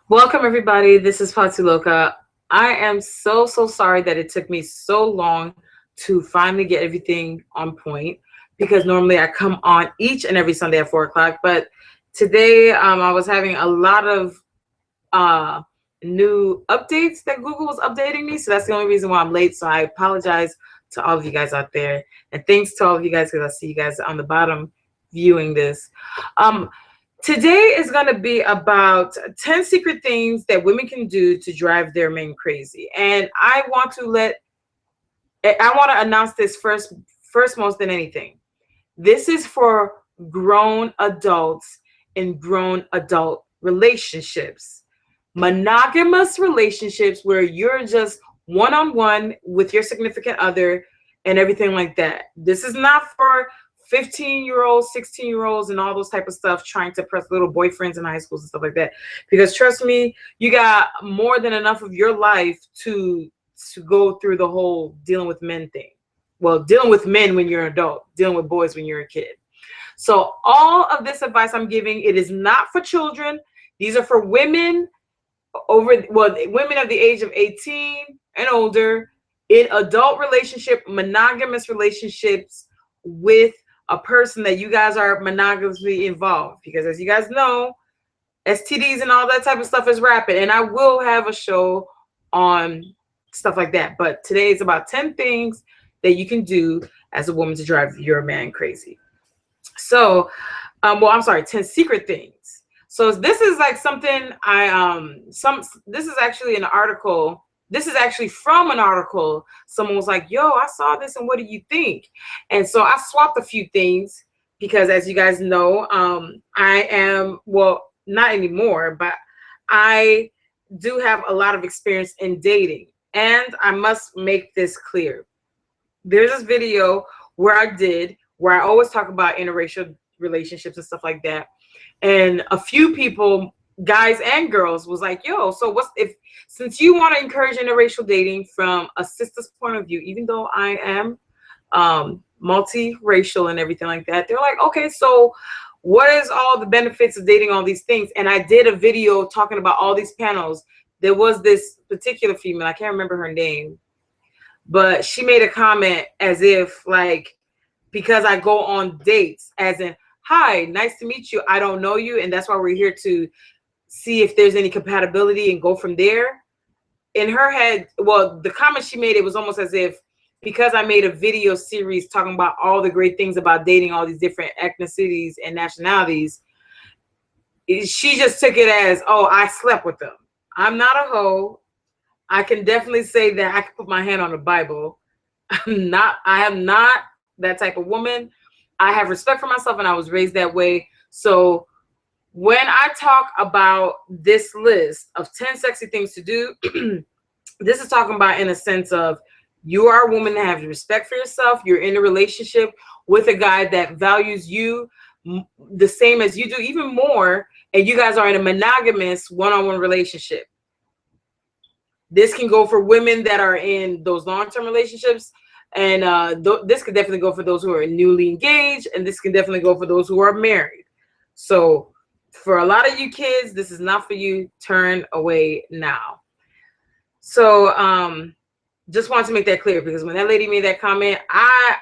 Welcome, everybody. This is Patu Loca. I am so sorry that it took me so long to finally get everything on point because normally I come on each and every Sunday at 4 o'clock. But today I was having a lot of uh, new updates that Google was updating me. So that's the only reason why I'm late. So I apologize to all of you guys out there. And thanks to all of you guys because I see you guys on the bottom viewing this. Um, Today is going to be about 10 secret things that women can do to drive their men crazy. And I want to announce this first most than anything. This is for grown adults in grown adult relationships. Monogamous relationships where you're just one-on-one with your significant other and everything like that. This is not for 15-year-olds, 16-year-olds, and all those type of stuff trying to press little boyfriends in high schools and stuff like that. Because trust me, you got more than enough of your life to go through the whole dealing with men thing. Well, dealing with men when you're an adult, dealing with boys when you're a kid. So all of this advice I'm giving, it is not for children. These are for women women of the age of 18 and older in adult monogamous relationships with a person that you guys are monogamously involved. Because as you guys know, STDs and all that type of stuff is rapid. And I will have a show on stuff like that. But today is about 10 things that you can do as a woman to drive your man crazy. So, 10 secret things. So this is like something this is actually an article. This is actually from an article. Someone was like, yo, I saw this and what do you think? And so I swapped a few things because as you guys know, I am, well, not anymore, but I do have a lot of experience in dating. And I must make this clear. There's this video where I always talk about interracial relationships and stuff like that. And a few people, guys and girls, was like, yo, so since you want to encourage interracial dating from a sister's point of view, even though I am multiracial and everything like that, they're like, okay, so what is all the benefits of dating all these things? And I did a video talking about all these panels. There was this particular female, I can't remember her name, but she made a comment as if like, because I go on dates, as in, hi, nice to meet you. I don't know you. And that's why we're here to see if there's any compatibility and go from there. In her head, well, the comment she made, it was almost as if because I made a video series talking about all the great things about dating all these different ethnicities and nationalities, she just took it as, oh, I slept with them. I'm not a hoe. I can definitely say that I can put my hand on the Bible. I am not that type of woman. I have respect for myself and I was raised that way. So when I talk about this list of 10 sexy things to do, this is talking about in a sense of you are a woman that has respect for yourself. You're in a relationship with a guy that values you the same as you do, even more. And you guys are in a monogamous one-on-one relationship. This can go for women that are in those long-term relationships. And this could definitely go for those who are newly engaged. And this can definitely go for those who are married. So for a lot of you kids, this is not for you. Turn away now. So just wanted to make that clear because when that lady made that comment, I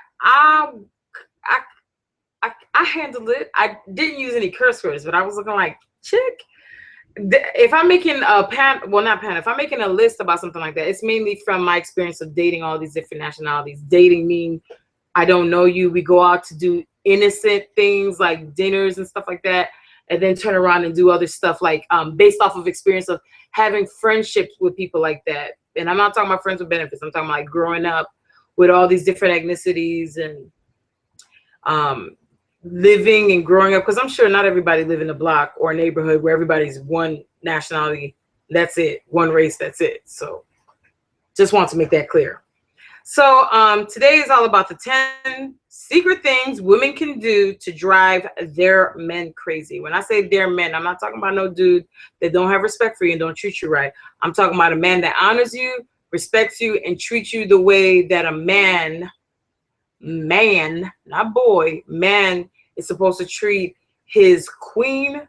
handled it. I didn't use any curse words, but I was looking like, chick. If I'm making if I'm making a list about something like that, it's mainly from my experience of dating all these different nationalities. Dating mean I don't know you. We go out to do innocent things like dinners and stuff like that, and then turn around and do other stuff like based off of experience of having friendships with people like that. And I'm not talking about friends with benefits. I'm talking about like growing up with all these different ethnicities and living and growing up, because I'm sure not everybody live in a block or a neighborhood where everybody's one nationality, that's it, one race, that's it. So just want to make that clear. So today is all about the 10 secret things women can do to drive their men crazy. When I say their men, I'm not talking about no dude that don't have respect for you and don't treat you right. I'm talking about a man that honors you, respects you, and treats you the way that a man, not boy, man is supposed to treat his queen.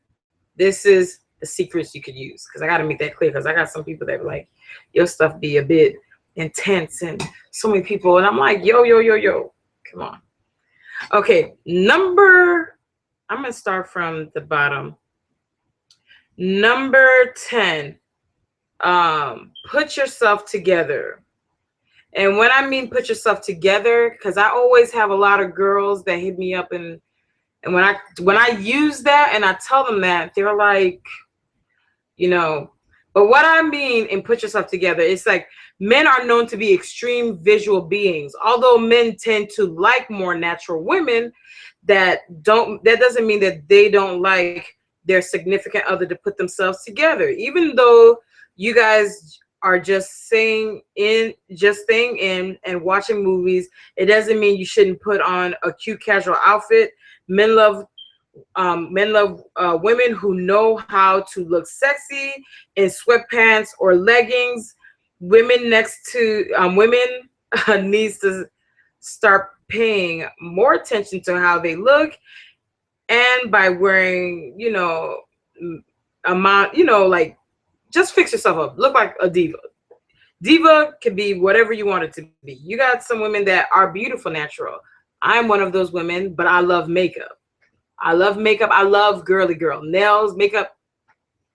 This is the secrets you could use, because I got to make that clear, because I got some people that are like, your stuff be a bit intense and so many people, and I'm like, yo, come on. Okay, I'm gonna start from the bottom. Number 10, put yourself together. And when I mean put yourself together, because I always have a lot of girls that hit me up, and when I use that and I tell them that, they're like, but what I mean in put yourself together, it's like, men are known to be extreme visual beings. Although men tend to like more natural women, that doesn't mean that they don't like their significant other to put themselves together. Even though you guys are just staying in and watching movies, it doesn't mean you shouldn't put on a cute casual outfit. Men love women who know how to look sexy in sweatpants or leggings. Women needs to start paying more attention to how they look, and by wearing, like, just fix yourself up, look like a diva. Diva can be whatever you want it to be. You got some women that are beautiful natural. I'm one of those women, but I love makeup. I love girly girl nails, makeup,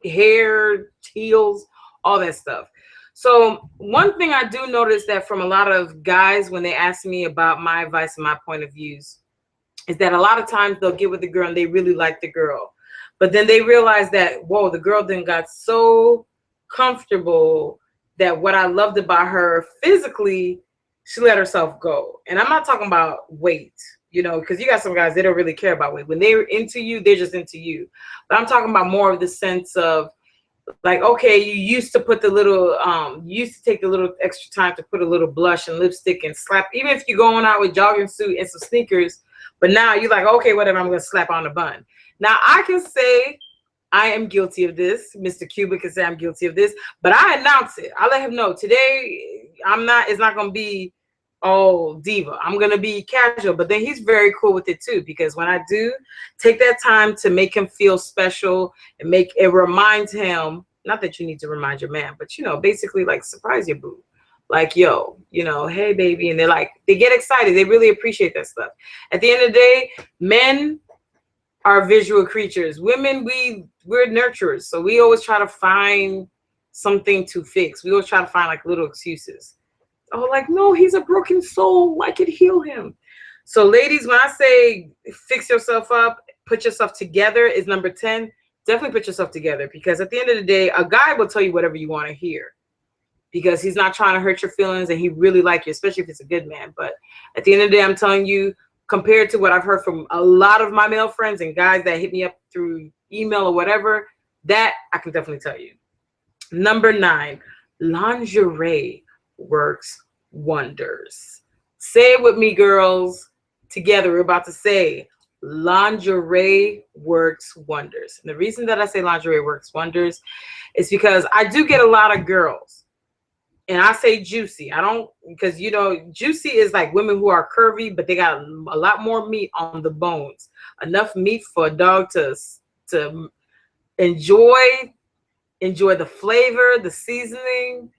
hair, heels, all that stuff. So one thing I do notice that from a lot of guys when they ask me about my advice and my point of views is that a lot of times they'll get with the girl and they really like the girl, but then they realize that, whoa, the girl then got so comfortable that what I loved about her physically, she let herself go. And I'm not talking about weight, because you got some guys, they don't really care about weight. When they're into you, they're just into you. But I'm talking about more of the sense of, like, okay, you used to put you used to take a little extra time to put a little blush and lipstick and slap, even if you're going out with jogging suit and some sneakers, but now you're like, okay, whatever, I'm going to slap on a bun. Now, I can say I am guilty of this. Mr. Cuba can say I'm guilty of this, but I announce it. I let him know today it's not going to be diva. I'm going to be casual, but then he's very cool with it too, because when I do take that time to make him feel special and make it reminds him, not that you need to remind your man, but basically like surprise your boo. Like, yo, hey baby. And they get excited. They really appreciate that stuff. At the end of the day, men are visual creatures. Women, we're nurturers. So we always try to find something to fix. We always try to find like little excuses. Oh, like, no, he's a broken soul. I could heal him. So ladies, when I say fix yourself up, put yourself together is number 10. Definitely put yourself together, because at the end of the day, a guy will tell you whatever you want to hear, because he's not trying to hurt your feelings and he really like you, especially if it's a good man. But at the end of the day, I'm telling you, compared to what I've heard from a lot of my male friends and guys that hit me up through email or whatever, that I can definitely tell you. Number 9, lingerie works wonders. Say it with me, girls. Together, we're about to say lingerie works wonders. And the reason that I say lingerie works wonders is because I do get a lot of girls, and I say juicy. I don't, because juicy is like women who are curvy, but they got a lot more meat on the bones. Enough meat for a dog to enjoy the flavor, the seasoning,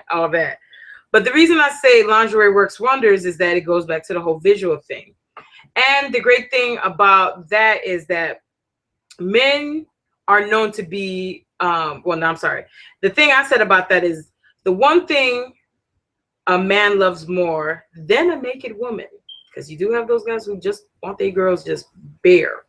all that. But the reason I say lingerie works wonders is that it goes back to the whole visual thing. And the great thing about that is that men are known to be, the thing I said about that is the one thing a man loves more than a naked woman, because you do have those guys who just want their girls just bare,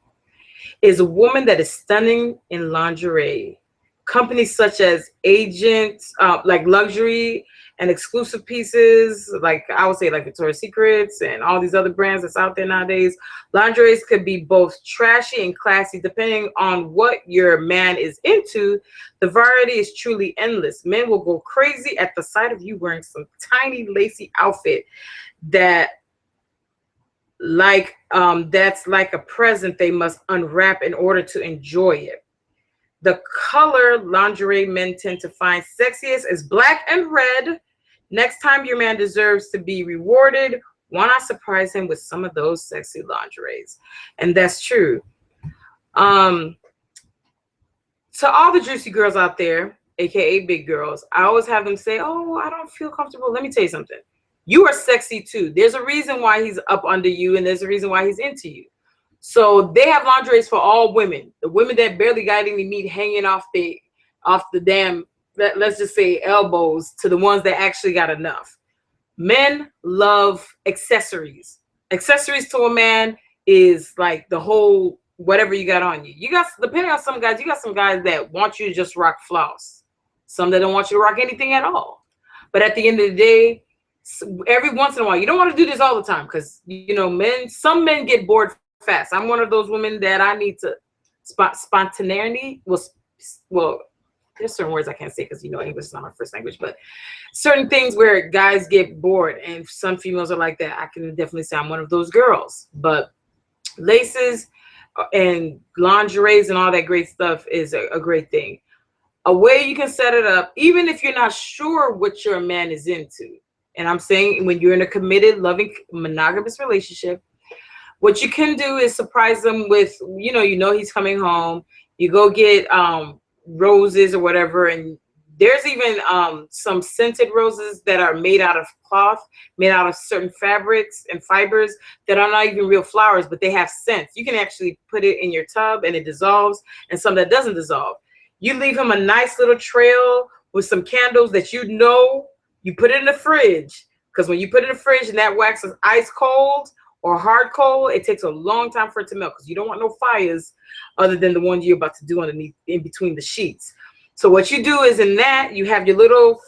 is a woman that is stunning in lingerie. Companies such as Agents, like luxury and exclusive pieces, like I would say like Victoria's Secrets and all these other brands that's out there nowadays. Lingeries could be both trashy and classy depending on what your man is into. The variety is truly endless. Men will go crazy at the sight of you wearing some tiny lacy outfit that's like a present they must unwrap in order to enjoy it. The color lingerie men tend to find sexiest is black and red. Next time your man deserves to be rewarded, why not surprise him with some of those sexy lingeries? And that's true. To all the juicy girls out there, aka big girls, I always have them say, oh, I don't feel comfortable. Let me tell you something. You are sexy too. There's a reason why he's up under you, and there's a reason why he's into you. So they have lingeries for all women. The women that barely got any meat hanging off the damn, let's just say, elbows, to the ones that actually got enough. Men love accessories. Accessories to a man is like the whole whatever you got on you. You got, depending on some guys, you got some guys that want you to just rock floss. Some that don't want you to rock anything at all. But at the end of the day, every once in a while, you don't want to do this all the time, because some men get bored fast. I'm one of those women that I need to spontaneity. Well, there's certain words I can't say because English is not my first language, but certain things where guys get bored, and some females are like that. I can definitely say I'm one of those girls. But laces and lingeries and all that great stuff is a great thing. A way you can set it up, even if you're not sure what your man is into. And I'm saying, when you're in a committed, loving, monogamous relationship, what you can do is surprise them with, he's coming home. You go get roses or whatever, and there's even some scented roses that are made out of cloth, made out of certain fabrics and fibers that are not even real flowers, but they have scents. You can actually put it in your tub and it dissolves, and some that doesn't dissolve. You leave him a nice little trail with some candles that you put it in the fridge, because when you put it in the fridge and that wax is ice cold or hard cold, it takes a long time for it to melt, because you don't want no fires other than the ones you're about to do underneath, in between the sheets. So what you do is, in that, you have your little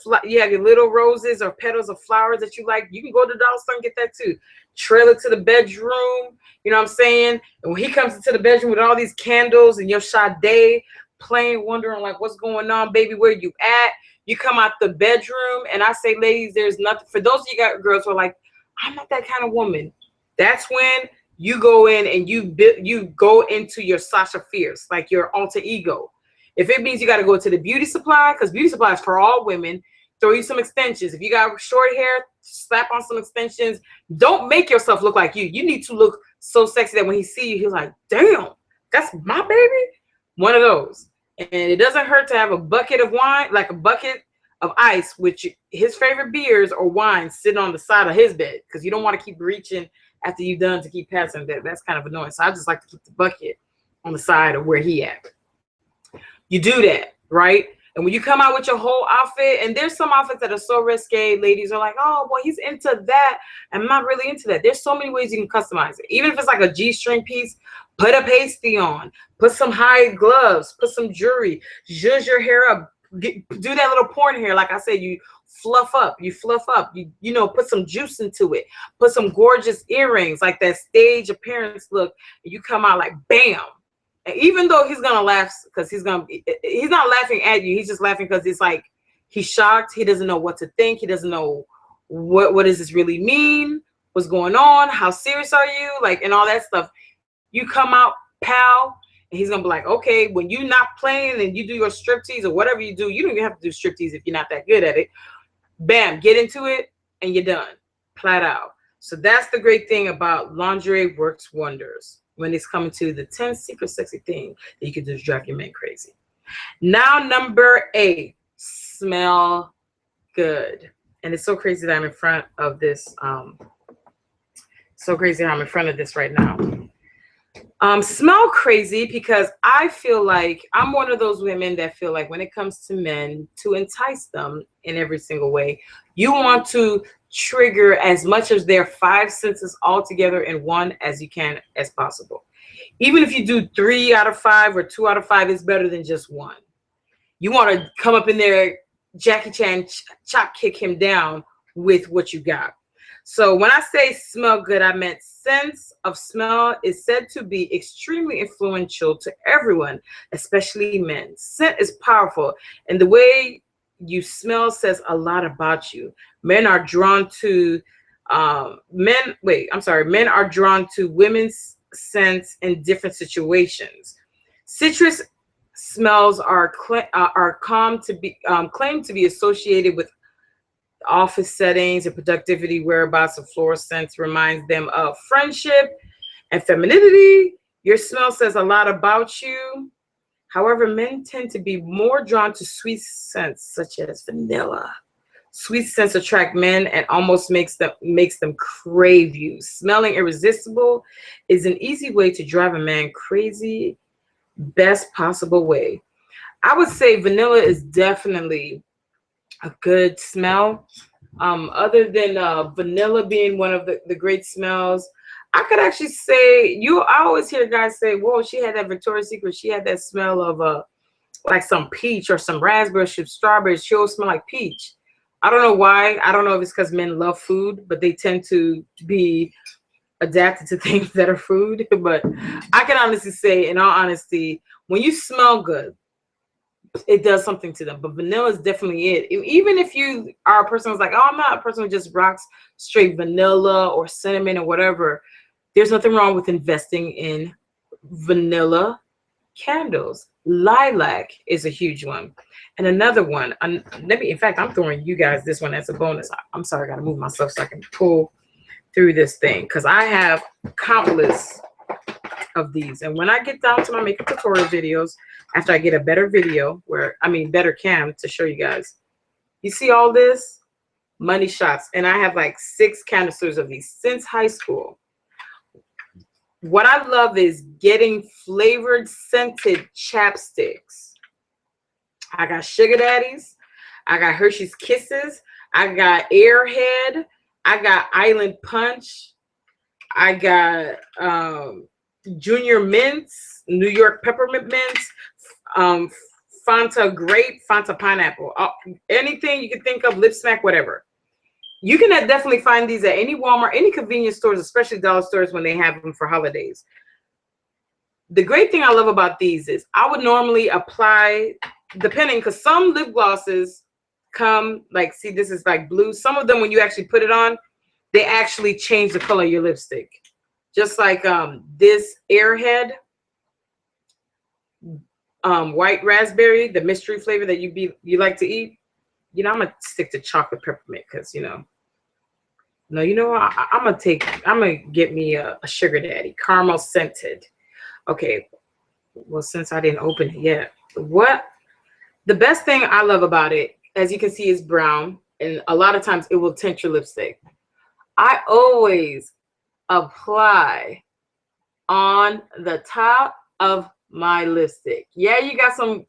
roses or petals of flowers that you like. You can go to the dollar store and get that too. Trail it to the bedroom, you know what I'm saying? And when he comes into the bedroom with all these candles and your Sade playing, wondering like, what's going on, baby, where you at? You come out the bedroom, and I say, ladies, there's nothing. For those of you girls who are like, I'm not that kind of woman. That's when you go in and you go into your Sasha Fierce, like your alter ego. If it means you got to go to the beauty supply, because beauty supply is for all women, throw you some extensions. If you got short hair, slap on some extensions. Don't make yourself look like you. You need to look so sexy that when he see you, he's like, damn, that's my baby. One of those. And it doesn't hurt to have a bucket of wine, like a bucket of ice, which his favorite beers or wine, sitting on the side of his bed, because you don't want to keep reaching after you've done to keep passing that. That's kind of annoying. So I just like to keep the bucket on the side of where he at. You do that, right? And when you come out with your whole outfit, and there's some outfits that are so risque, ladies are like, oh, well, he's into that. I'm not really into that. There's so many ways you can customize it. Even if it's like a G-string piece, put a pasty on, put some high gloves, put some jewelry, zhuzh your hair up, do that little porn hair. Like I said, you fluff up, you put some juice into it, put some gorgeous earrings, like that stage appearance look, and you come out like bam. And even though he's gonna laugh, because he's not laughing at you, he's just laughing because it's like he's shocked. He doesn't know what to think. He doesn't know what does this really mean? What's going on? How serious are you? Like, and all that stuff. You come out, pal, and he's gonna be like, okay, when you're not playing and you do your striptease or whatever you do, you don't even have to do striptease if you're not that good at it. Bam, get into it, and you're done, flat out. So that's the great thing about lingerie. Works wonders when it's coming to the 10 secret sexy thing that you can just drive your man crazy. Now, number 8, smell good. And it's so crazy that I'm in front of this. So crazy how I'm in front of this right now. Smell crazy, because I feel like I'm one of those women that feel like when it comes to men, to entice them in every single way, you want to trigger as much of their 5 senses all together in one as you can as possible. Even if you do 3 out of 5 or 2 out of 5, it's better than just 1. You want to come up in there, Jackie Chan, chop kick him down with what you got. So when I say smell good, I meant sense of smell is said to be extremely influential to everyone, especially men. Scent is powerful, and the way you smell says a lot about you. Men are drawn to men are drawn to women's scents in different situations. Citrus smells are claimed to be associated with office settings and productivity, whereabouts of floral scents reminds them of friendship and femininity. Your smell says a lot about you. However, men tend to be more drawn to sweet scents such as vanilla. Sweet scents attract men and almost makes them crave you. Smelling irresistible is an easy way to drive a man crazy, best possible way. I would say vanilla is definitely a good smell. Other than vanilla being one of the great smells, I could actually say I always hear guys say, "Whoa, she had that Victoria's Secret. She had that smell of like some peach or some raspberry, strawberry. She'll smell like peach." I don't know why. I don't know if it's because men love food, but they tend to be adapted to things that are food. But I can honestly say, in all honesty, when you smell good, it does something to them. But vanilla is definitely it. Even if you are a person who's like, "Oh, I'm not a person who just rocks straight vanilla or cinnamon or whatever," there's nothing wrong with investing in vanilla candles. Lilac is a huge one. And another one, in fact, I'm throwing you guys this one as a bonus. I'm sorry, I got to move myself so I can pull through this thing because I have countless of these. And when I get down to my makeup tutorial videos, after I get a better better cam to show you guys, you see all this money shots. And I have like 6 canisters of these since high school. What I love is getting flavored scented chapsticks. I got Sugar Daddies. I got Hershey's Kisses. I got Airhead. I got Island Punch. I got Junior Mints, New York Peppermint Mints, Fanta Grape, Fanta Pineapple. Anything you can think of, Lip Smack, whatever. You can definitely find these at any Walmart, any convenience stores, especially dollar stores when they have them for holidays. The great thing I love about these is I would normally apply, depending, because some lip glosses come, like, see, this is like blue. Some of them, when you actually put it on, they actually change the color of your lipstick. Just like this Airhead white raspberry, the mystery flavor that you like to eat. I'm gonna stick to chocolate peppermint because no, I'm gonna get me a Sugar Daddy caramel scented. Okay, well, since I didn't open it yet, the best thing I love about it, as you can see, is brown, and a lot of times it will tint your lipstick. I always apply on the top of my lipstick. Yeah, you got some.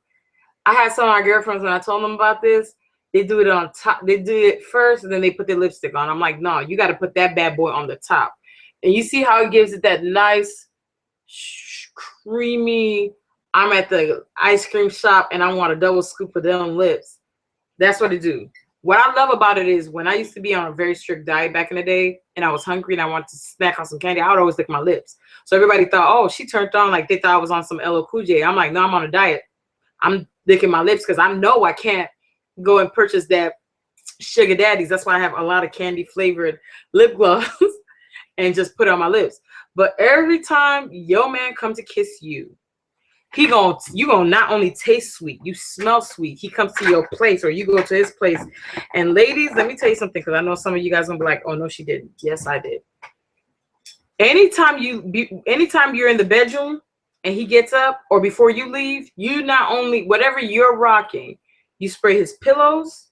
I had some of my girlfriends when I told them about this. They do it on top. They do it first, and then they put their lipstick on. I'm like, no, you got to put that bad boy on the top. And you see how it gives it that nice, creamy. I'm at the ice cream shop, and I want a double scoop of them lips. That's what it do. What I love about it is when I used to be on a very strict diet back in the day, and I was hungry and I wanted to snack on some candy, I would always lick my lips. So everybody thought, oh, she turned on, like they thought I was on some LL Cool J. I'm like, no, I'm on a diet. I'm licking my lips because I know I can't go and purchase that Sugar Daddies. That's why I have a lot of candy flavored lip gloss and just put it on my lips. But every time your man comes to kiss you, you gonna not only taste sweet, you smell sweet. He comes to your place or you go to his place. And ladies, let me tell you something, because I know some of you guys gonna be like, oh no, she didn't. Yes, I did. Anytime you're in the bedroom and he gets up, or before you leave, you not only, whatever you're rocking, you spray his pillows.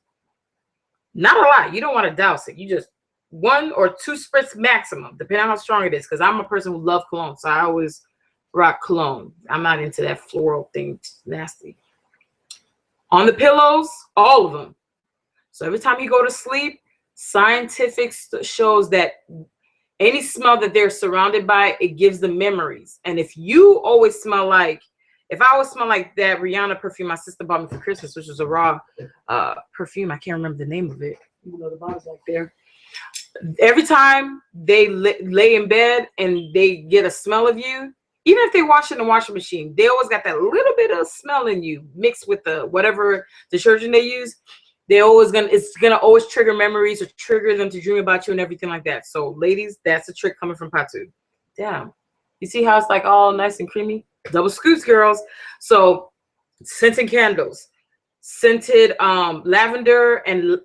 Not a lot. You don't want to douse it. You just 1 or 2 spritz maximum, depending on how strong it is. Because I'm a person who loves cologne, so I always rock cologne. I'm not into that floral thing. It's nasty. On the pillows, all of them. So every time you go to sleep, scientific shows that any smell that they're surrounded by, it gives them memories. And if you always smell like, if I always smell like that Rihanna perfume my sister bought me for Christmas, which was a raw perfume, I can't remember the name of it. You know, the bottle's right there. Every time they lay in bed and they get a smell of you, even if they wash in the washing machine, they always got that little bit of smell in you mixed with the whatever detergent they use. It's gonna always trigger memories or trigger them to dream about you and everything like that. So ladies, that's a trick coming from Patu. Damn. You see how it's like all nice and creamy? Double scoops, girls. So scented candles, scented lavender and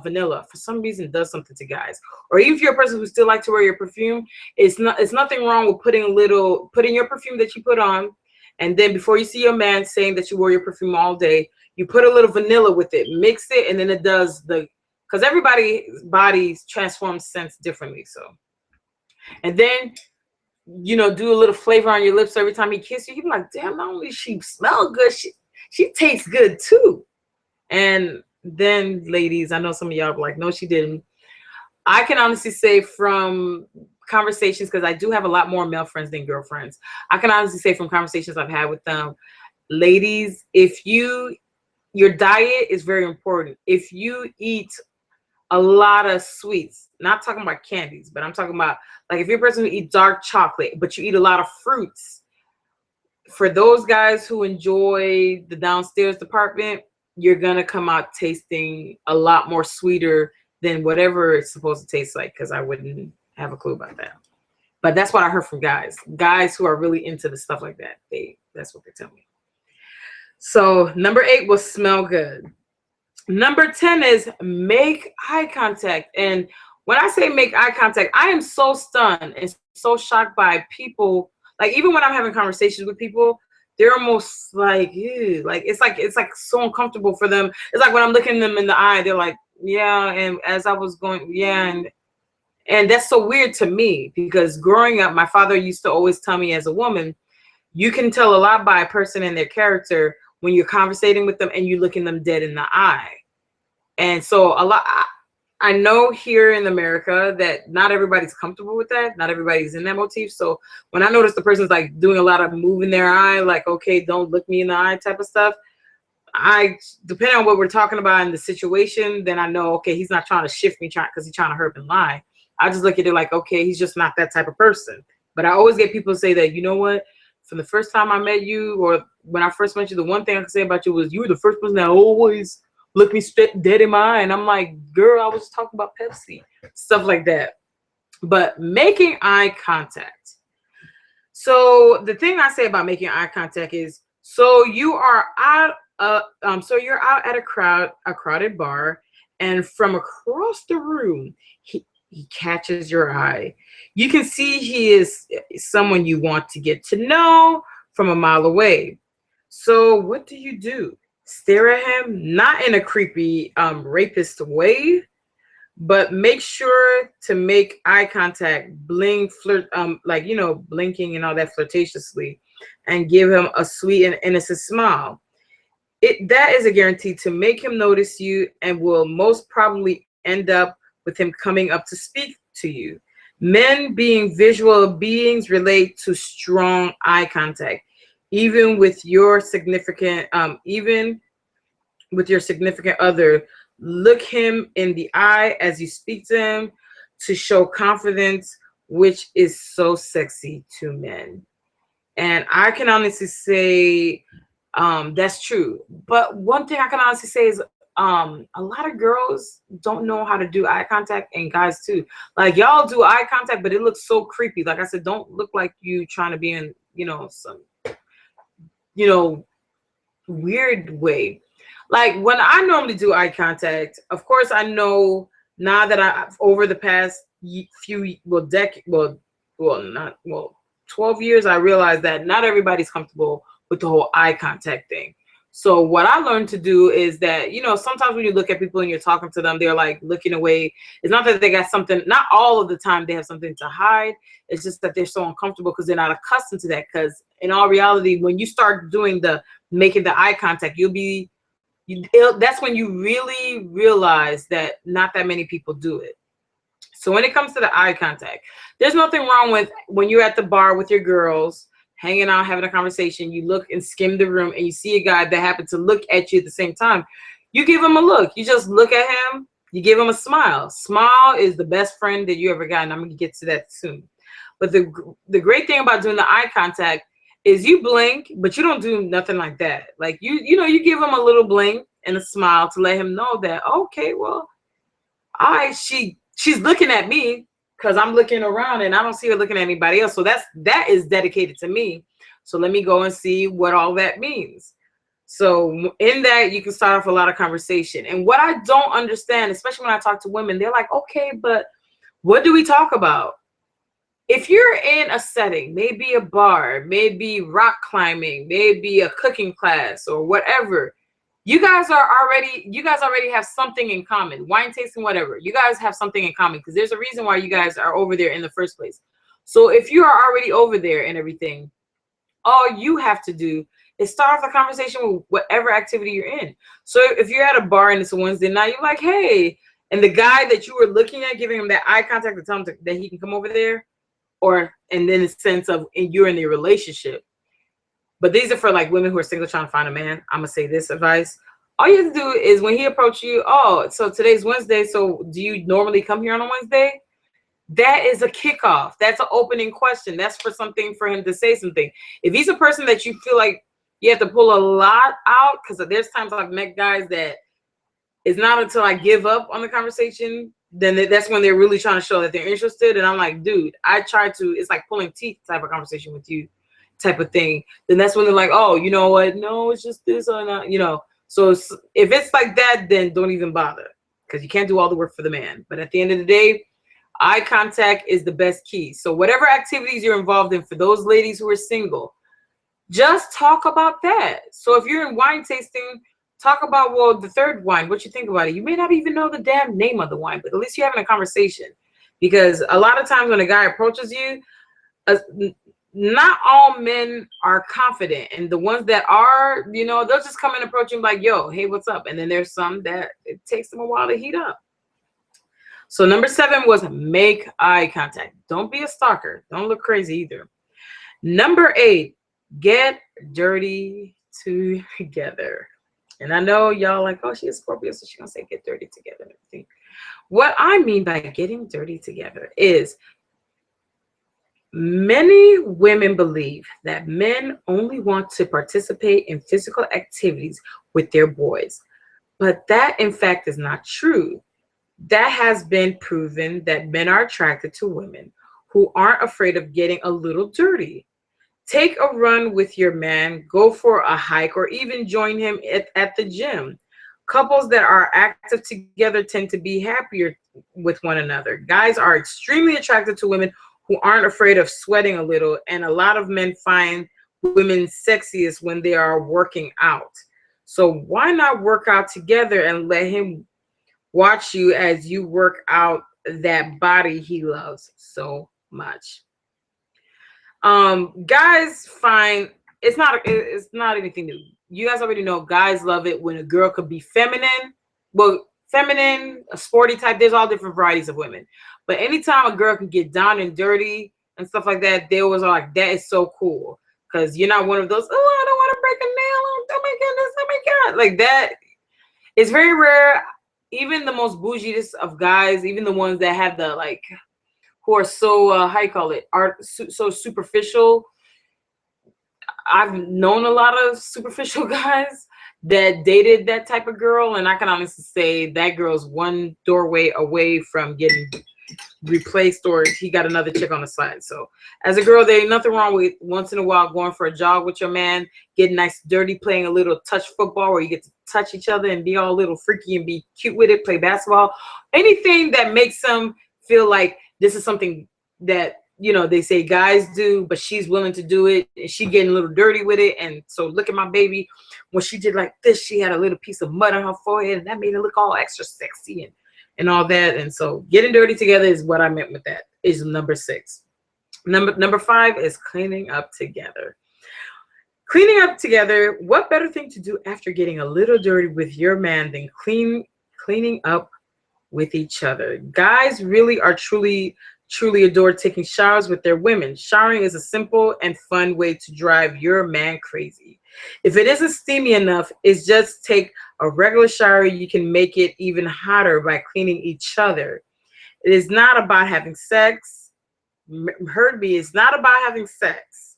vanilla, for some reason does something to guys. Or even if you're a person who still like to wear your perfume, it's nothing wrong with putting your perfume that you put on And then before you see your man saying that you wore your perfume all day, you put a little vanilla with it, mix it, and then it does because everybody's bodies transforms scents differently. So, and then, do a little flavor on your lips every time he kisses you. You be like, damn, not only she smell good, she tastes good too. And then, ladies, I know some of y'all be like, no, she didn't. I can honestly say from conversations, because I do have a lot more male friends than girlfriends. I can honestly say from conversations I've had with them, ladies, if your diet is very important. If you eat a lot of sweets, not talking about candies, but I'm talking about, like, if you're a person who eats dark chocolate, but you eat a lot of fruits, for those guys who enjoy the downstairs department, you're going to come out tasting a lot more sweeter than whatever it's supposed to taste like, because I wouldn't have a clue about that. But that's what I heard from guys who are really into the stuff like that. That's what they tell me. So number 8 was smell good. Number 10 is make eye contact. And when I say make eye contact, I am so stunned and so shocked by people. Like, even when I'm having conversations with people, they're almost like, ew. Like, it's like so uncomfortable for them. It's like when I'm looking them in the eye, they're like, yeah. And as I was going, yeah. And that's so weird to me, because growing up, my father used to always tell me, as a woman, you can tell a lot by a person and their character when you're conversating with them and you're looking them dead in the eye. And so I know here in America that not everybody's comfortable with that. Not everybody's in that motif. So when I notice the person's like doing a lot of moving their eye, like, okay, don't look me in the eye type of stuff, depending on what we're talking about in the situation, then I know, okay, he's not trying to shift me because he's trying to hurt and lie. I just look at it like, okay, he's just not that type of person. But I always get people say that, you know what, from the first time I met you, or when I first met you, the one thing I can say about you was you were the first person that always looked me straight dead in my eye. And I'm like, girl, I was just talking about Pepsi, stuff like that. But making eye contact. So the thing I say about making eye contact is, so you're out at a crowded bar, and from across the room, he catches your eye. You can see he is someone you want to get to know from a mile away. So what do? Stare at him, not in a creepy rapist way, but make sure to make eye contact, blinking and all that flirtatiously, and give him a sweet and innocent smile. That is a guarantee to make him notice you, and will most probably end up with him coming up to speak to you. Men, being visual beings, relate to strong eye contact, even with your significant other. Look him in the eye as you speak to him to show confidence, which is so sexy to men. And I can honestly say that's true. But one thing I can honestly say is a lot of girls don't know how to do eye contact, and guys too. Like, y'all do eye contact, but it looks so creepy. Like I said, don't look like you trying to be in, some, weird way. Like, when I normally do eye contact, of course, I know now that over the past 12 years, I realized that not everybody's comfortable with the whole eye contact thing. So what I learned to do is that, sometimes when you look at people and you're talking to them, they're like looking away. It's not that they got something, not all of the time they have something to hide. It's just that they're so uncomfortable because they're not accustomed to that. Because in all reality, when you start doing making the eye contact, that's when you really realize that not that many people do it. So when it comes to the eye contact, there's nothing wrong with when you're at the bar with your girls, hanging out, having a conversation, you look and skim the room and you see a guy that happened to look at you at the same time. You give him a look. You just look at him. You give him a smile. Smile is the best friend that you ever got, and I'm going to get to that soon. But the great thing about doing the eye contact is you blink, but you don't do nothing like that. Like, you give him a little blink and a smile to let him know that, okay, well, she's looking at me, because I'm looking around and I don't see her looking at anybody else. So that is dedicated to me. So let me go and see what all that means. So in that, you can start off a lot of conversation. And what I don't understand, especially when I talk to women, they're like, okay, but what do we talk about? if you're in a setting, maybe a bar, maybe rock climbing, maybe a cooking class or whatever, you guys already have something in common. Wine tasting, whatever. You guys have something in common because there's a reason why you guys are over there in the first place. So if you are already over there and everything, all you have to do is start off the conversation with whatever activity you're in. So if you're at a bar and it's a Wednesday night, you're like, hey, and the guy that you were looking at, giving him that eye contact to tell him that he can come over there, or and then the sense of you're in a relationship. But these are for like women who are single trying to find a man. I'm gonna say this advice. All you have to do is when he approaches you, oh, so today's Wednesday, so do you normally come here on a Wednesday? That is a kickoff. That's an opening question. That's for something for him to say something. If he's a person that you feel like you have to pull a lot out, because there's times I've met guys that it's not until I give up on the conversation, then that's when they're really trying to show that they're interested. And I'm like, dude, I try to, it's like pulling teeth type of conversation with you type of thing. Then that's when they're like, oh, you know what? No, it's just this or not, you know. So if it's like that, then don't even bother, because you can't do all the work for the man. But at the end of the day, eye contact is the best key. So whatever activities you're involved in, for those ladies who are single, just talk about that. So if you're in wine tasting, talk about, well, the third wine, what you think about it. You may not even know the damn name of the wine, but at least you're having a conversation. Because a lot of times when a guy approaches you, not all men are confident. And the ones that are, you know, they'll just come and approach him like, yo, hey, what's up? And then there's some that it takes them a while to heat up. So number 7 was make eye contact. Don't be a stalker. Don't look crazy either. Number 8, get dirty together. And I know y'all like, oh, she's a Scorpio, so she's going to say get dirty together and everything. What I mean by getting dirty together is many women believe that men only want to participate in physical activities with their boys. But that, in fact, is not true. That has been proven that men are attracted to women who aren't afraid of getting a little dirty. Take a run with your man, go for a hike, or even join him at the gym. Couples that are active together tend to be happier with one another. Guys are extremely attracted to women who aren't afraid of sweating a little, and a lot of men find women sexiest when they are working out. So why not work out together and let him watch you as you work out that body he loves so much? Guys find it's not anything new. You guys already know guys love it when a girl could be feminine. Well, feminine, a sporty type, there's all different varieties of women. But anytime a girl can get down and dirty and stuff like that, they always are like, that is so cool. Because you're not one of those, oh, I don't want to break a nail. Oh my goodness, oh my God. Like that, it's very rare. Even the most bougiest of guys, even the ones that have the like, who are so how you call it, are so superficial. I've known a lot of superficial guys that dated that type of girl, and I can honestly say that girl's one doorway away from getting replaced, or he got another chick on the side. So as a girl, there ain't nothing wrong with once in a while going for a jog with your man, getting nice dirty, playing a little touch football where you get to touch each other and be all a little freaky and be cute with it, play basketball, anything that makes them feel like this is something that, you know, they say guys do, but she's willing to do it, and she getting a little dirty with it. And so look at my baby, when she did like this, she had a little piece of mud on her forehead, and that made her look all extra sexy and all that. And so getting dirty together is what I meant with that, is number 6. Number 5 is cleaning up together. Cleaning up together, what better thing to do after getting a little dirty with your man than cleaning up with each other? Guys really are truly adore taking showers with their women. Showering is a simple and fun way to drive your man crazy. If it isn't steamy enough, it's just take a regular shower. You can make it even hotter by cleaning each other. It is not about having sex. Heard me, it's not about having sex.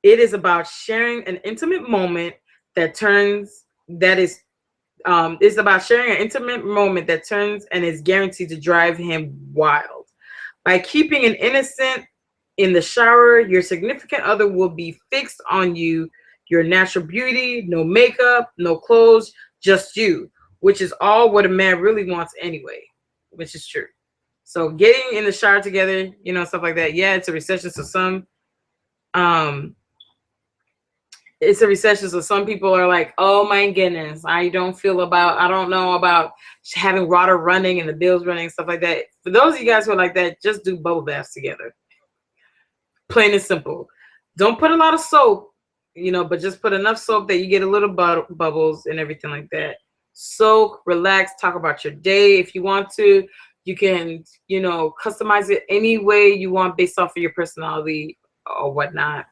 It is about sharing an intimate moment it's about sharing an intimate moment that turns and is guaranteed to drive him wild. By keeping an innocent in the shower, your significant other will be fixed on you, your natural beauty, no makeup, no clothes, just you, which is all what a man really wants anyway, which is true. So getting in the shower together, you know, stuff like that. Yeah, it's a recession. So it's a recession. So some people are like, oh my goodness, I don't know about having water running and the bills running and stuff like that. For those of you guys who are like that, just do bubble baths together. Plain and simple. Don't put a lot of soap, you know, but just put enough soap that you get a little bubbles and everything like that. Soak, relax, talk about your day. If you want to, you can, you know, customize it any way you want based off of your personality or whatnot.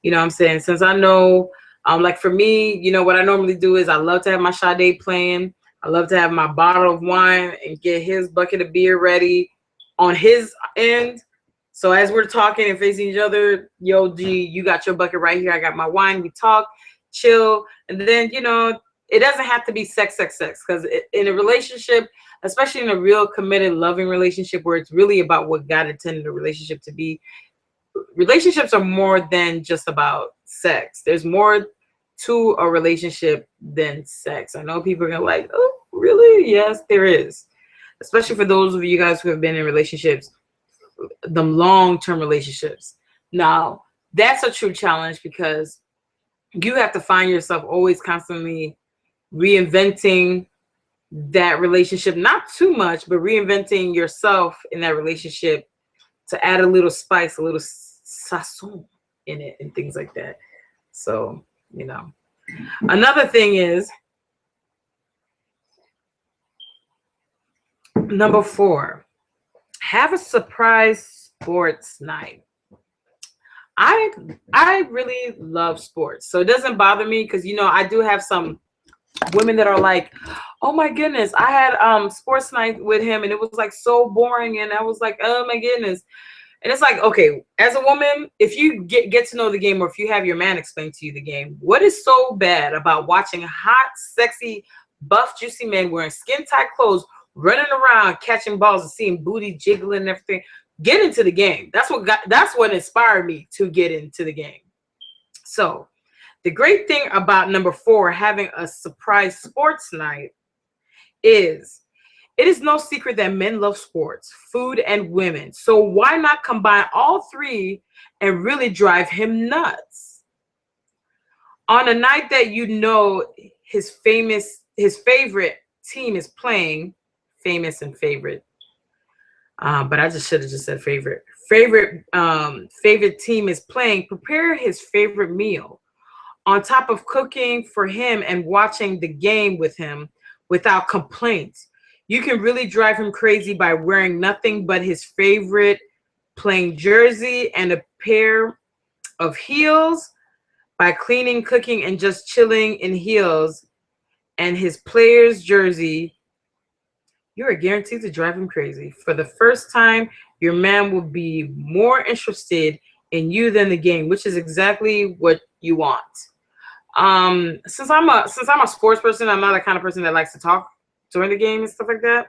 You know what I'm saying? Since I know, like for me, you know, what I normally do is I love to have my Sade playing. I love to have my bottle of wine and get his bucket of beer ready on his end. So as we're talking and facing each other, yo, G, you got your bucket right here. I got my wine. We talk, chill. And then, you know, it doesn't have to be sex. Because in a relationship, especially in a real committed, loving relationship where it's really about what God intended a relationship to be, relationships are more than just about sex. There's more to a relationship than sex. I know people are gonna like, oh, really? Yes, there is. Especially for those of you guys who have been in relationships, the long-term relationships. Now, that's a true challenge because you have to find yourself always constantly reinventing that relationship, not too much, but reinventing yourself in that relationship to add a little spice, a little sazon in it and things like that. So, you know, another thing is number 4, have a surprise sports night. I really love sports, so it doesn't bother me because, you know, I do have some women that are like, oh my goodness, I had sports night with him and it was like so boring, and I was like, oh my goodness. And it's like, okay, as a woman, if you get to know the game, or if you have your man explain to you the game, what is so bad about watching hot, sexy, buff, juicy men wearing skin-tight clothes, running around, catching balls and seeing booty jiggling and everything? Get into the game. That's what inspired me to get into the game. So the great thing about number 4, having a surprise sports night, is it is no secret that men love sports, food, and women. So why not combine all 3 and really drive him nuts? On a night that you know his favorite team is playing, famous and favorite, but I should have just said favorite. Favorite team is playing, prepare his favorite meal. On top of cooking for him and watching the game with him without complaints. You can really drive him crazy by wearing nothing but his favorite plain jersey and a pair of heels, by cleaning, cooking, and just chilling in heels and his player's jersey. You are guaranteed to drive him crazy. For the first time, your man will be more interested in you than the game, which is exactly what you want. Since I'm a sports person, I'm not the kind of person that likes to talk during the game and stuff like that.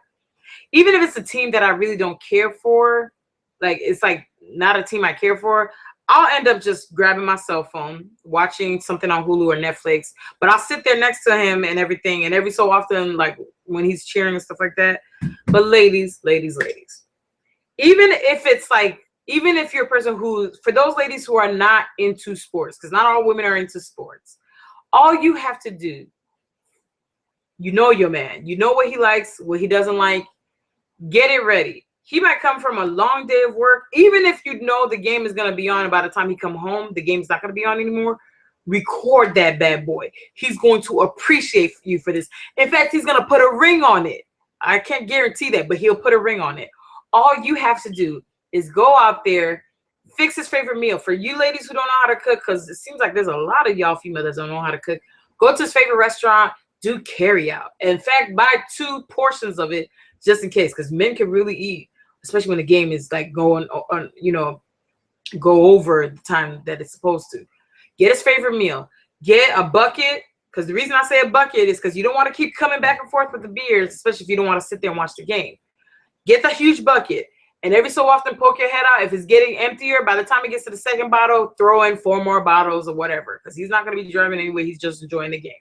Even if it's a team that I really don't care for, like it's like not a team I care for, I'll end up just grabbing my cell phone, watching something on Hulu or Netflix. But I'll sit there next to him and everything, and every so often, like when he's cheering and stuff like that. But ladies, even if you're a person who, for those ladies who are not into sports, because not all women are into sports, all you have to do, you know your man, you know what he likes, what he doesn't like, get it ready. He might come from a long day of work. Even if you know the game is going to be on, and by the time he come home, the game's not going to be on anymore, record that bad boy. He's going to appreciate you for this. In fact, he's going to put a ring on it. I can't guarantee that, but he'll put a ring on it. All you have to do is go out there, fix his favorite meal. For you ladies who don't know how to cook, because it seems like there's a lot of y'all females that don't know how to cook, go to his favorite restaurant, do carry out. In fact, buy 2 portions of it just in case, because men can really eat, especially when the game is like going on, you know, go over the time that it's supposed to. Get his favorite meal. Get a bucket, because the reason I say a bucket is because you don't want to keep coming back and forth with the beers, especially if you don't want to sit there and watch the game. Get the huge bucket, and every so often poke your head out. If it's getting emptier, by the time it gets to the second bottle, throw in 4 more bottles or whatever, because he's not going to be driving anyway. He's just enjoying the game.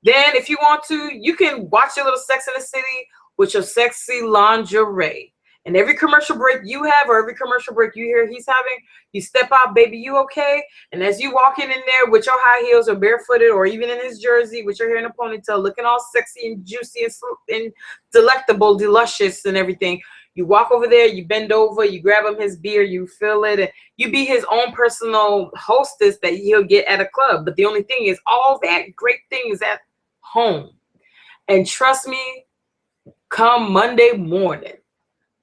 Then if you want to, you can watch your little Sex in the City with your sexy lingerie. And every commercial break you have, or every commercial break you hear he's having, you step out, baby, you okay? And as you walking in there with your high heels or barefooted, or even in his jersey with your hair in a ponytail, looking all sexy and juicy and delectable, delicious and everything, you walk over there, you bend over, you grab him his beer, you fill it, and you be his own personal hostess that he'll get at a club. But the only thing is, all that great thing is at home. And trust me, come Monday morning,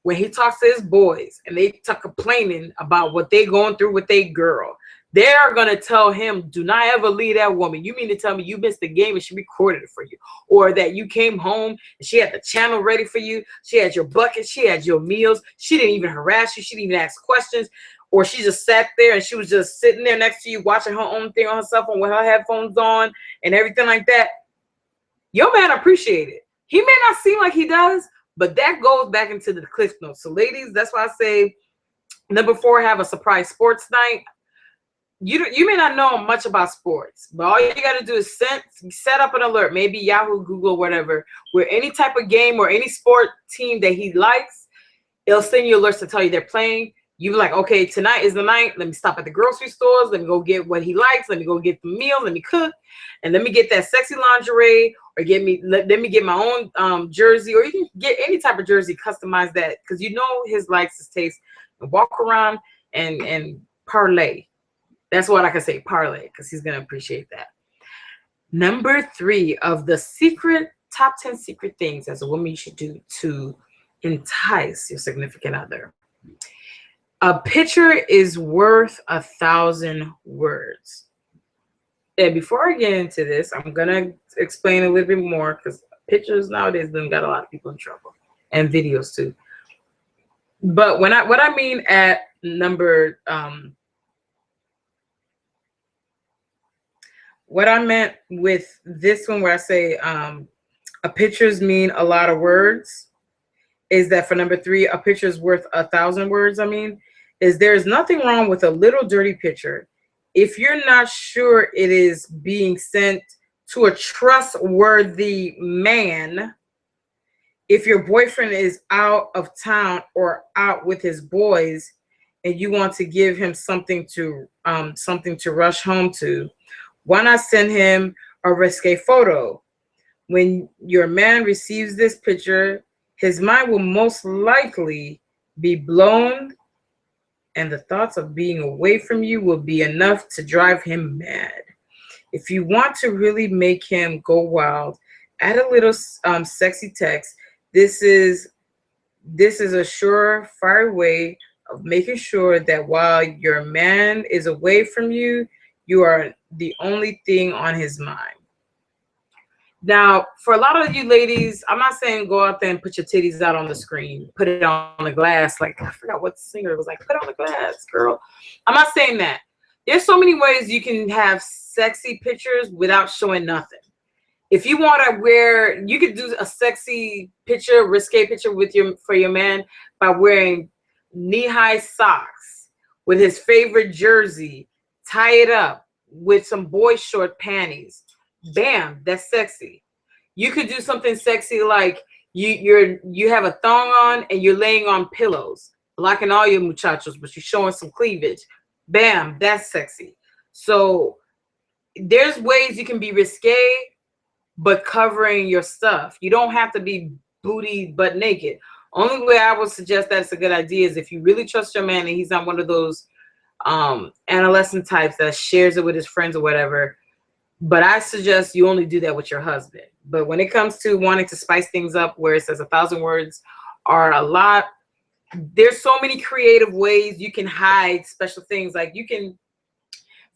when he talks to his boys and they start complaining about what they going through with their girl, they're going to tell him, do not ever leave that woman. You mean to tell me you missed the game and she recorded it for you? Or that you came home and she had the channel ready for you? She had your bucket. She had your meals. She didn't even harass you. She didn't even ask questions. Or she just sat there and she was just sitting there next to you watching her own thing on her cell phone with her headphones on and everything like that. Your man appreciate it. He may not seem like he does, but that goes back into the cliff notes. So ladies, that's why I say number 4, have a surprise sports night. You may not know much about sports, but all you got to do is set up an alert, maybe Yahoo, Google, whatever, where any type of game or any sport team that he likes, it'll send you alerts to tell you they're playing. You be like, okay, tonight is the night. Let me stop at the grocery stores. Let me go get what he likes. Let me go get the meal. Let me cook, and let me get that sexy lingerie, or let me get my own jersey, or you can get any type of jersey, customize that, because you know his likes, his taste, and walk around and parlay. That's what I can say, parlay, because he's gonna appreciate that. Number 3 of the top 10 secret things as a woman you should do to entice your significant other. A picture is worth 1,000 words. And before I get into this, I'm gonna explain a little bit more, because pictures nowadays done got a lot of people in trouble, and videos too. But what I mean at number what I meant with this one, where I say a pictures mean a lot of words, is that for number 3, a picture is worth 1,000 words. I mean, is there's nothing wrong with a little dirty picture if you're not sure it is being sent to a trustworthy man. If your boyfriend is out of town or out with his boys, and you want to give him something to rush home to, why not send him a risque photo? When your man receives this picture, his mind will most likely be blown, and the thoughts of being away from you will be enough to drive him mad. If you want to really make him go wild, add a little sexy text. This is a surefire way of making sure that while your man is away from you, you are the only thing on his mind. Now, for a lot of you ladies, I'm not saying go out there and put your titties out on the screen, put it on the glass. Like, I forgot what singer was like, put it on the glass, girl. I'm not saying that. There's so many ways you can have sexy pictures without showing nothing. If you want to wear, you could do a sexy picture, risque picture for your man by wearing knee-high socks with his favorite jersey, tie it up with some boy short panties. Bam, that's sexy. You could do something sexy like you have a thong on and you're laying on pillows, blocking all your muchachos, but you're showing some cleavage. Bam, that's sexy. So there's ways you can be risque, but covering your stuff. You don't have to be booty butt naked. Only way I would suggest that's a good idea is if you really trust your man and he's not one of those adolescent types that shares it with his friends or whatever. But I suggest you only do that with your husband. But when it comes to wanting to spice things up, where it says 1,000 words are a lot, there's so many creative ways you can hide special things. Like you can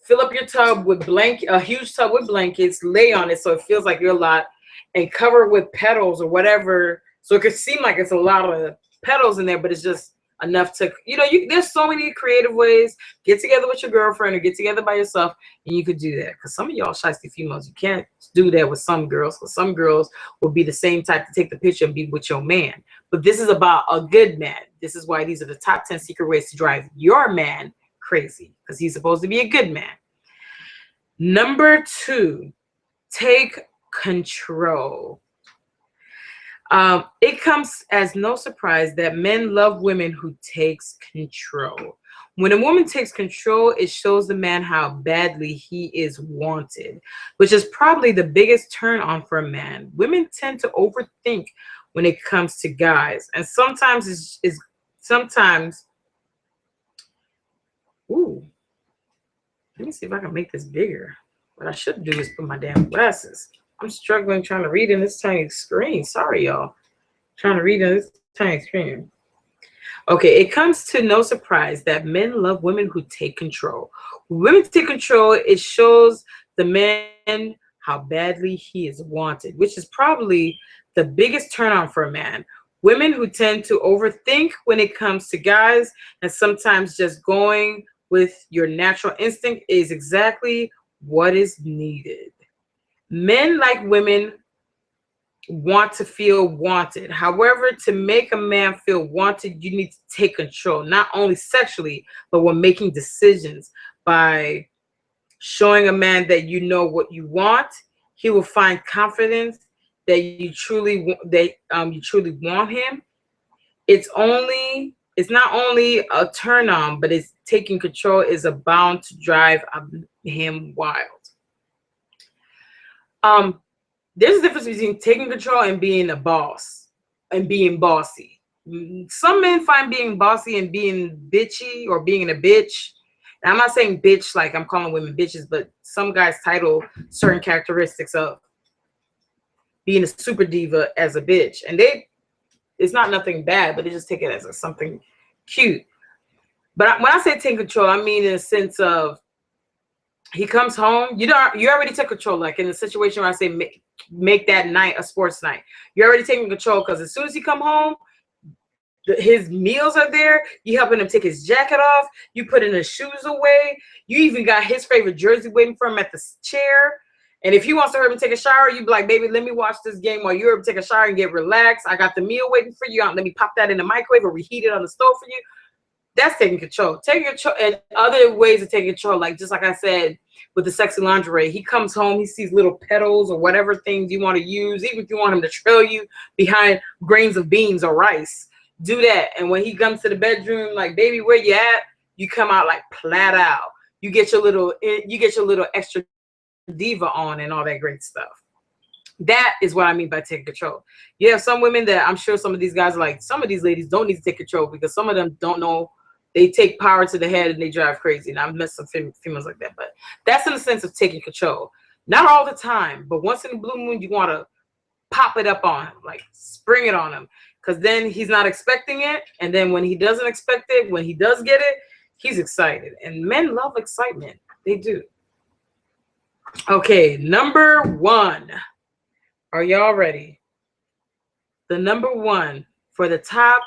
fill up your tub with a huge tub with blankets, lay on it so it feels like you're a lot, and cover it with petals or whatever. So it could seem like it's a lot of petals in there, but it's just enough to, there's so many creative ways. Get together with your girlfriend or get together by yourself, and you could do that. Because some of y'all shiesty females, you can't do that with some girls. Because some girls will be the same type to take the picture and be with your man. But this is about a good man. This is why these are the top 10 secret ways to drive your man crazy, because he's supposed to be a good man. Number 2, take control. It comes as no surprise that men love women who takes control. When a woman takes control, it shows the man how badly he is wanted, which is probably the biggest turn on for a man. Women tend to overthink when it comes to guys, and sometimes sometimes. Ooh, let me see if I can make this bigger. What I should do is put my damn glasses. I'm struggling trying to read in this tiny screen. Sorry, y'all. Trying to read in this tiny screen. Okay, it comes to no surprise that men love women who take control. When women take control, it shows the man how badly he is wanted, which is probably the biggest turn on for a man. Women who tend to overthink when it comes to guys, and sometimes just going with your natural instinct is exactly what is needed. Men like women want to feel wanted. However, to make a man feel wanted, you need to take control, not only sexually, but when making decisions. By showing a man that you know what you want, he will find confidence that you truly you truly want him. It's not only a turn on, but it's taking control is a bound to drive him wild. There's a difference between taking control and being a boss and being bossy. Some men find being bossy and being bitchy or being a bitch. And I'm not saying bitch like I'm calling women bitches, but some guys title certain characteristics of being a super diva as a bitch. And it's not nothing bad, but they just take it as something cute. But when I say take control, I mean in a sense of he comes home, you already took control. Like in the situation where I say make that night a sports night, you're already taking control because as soon as he come home, his meals are there. You helping him take his jacket off. You putting his shoes away. You even got his favorite jersey waiting for him at the chair. And if he wants to hurry and take a shower, you be like, baby, let me watch this game while you're able to take a shower and get relaxed. I got the meal waiting for you. Let me pop that in the microwave or reheat it on the stove for you. That's taking control. Taking control, and other ways of taking control, like just like I said with the sexy lingerie, he comes home, he sees little petals or whatever things you want to use, even if you want him to trail you behind grains of beans or rice, do that. And when he comes to the bedroom, like, baby, where you at? You come out like flat out. You get your little extra diva on and all that great stuff. That is what I mean by taking control. You have some women that I'm sure some of these guys are like, some of these ladies don't need to take control because some of them don't know. They take power to the head and they drive crazy. And I've met some females like that. But that's in the sense of taking control. Not all the time, but once in a blue moon, you want to pop it up on him, like spring it on him. Because then he's not expecting it. And then when he doesn't expect it, when he does get it, he's excited. And men love excitement. They do. Okay, number one. Are y'all ready? The number one for the top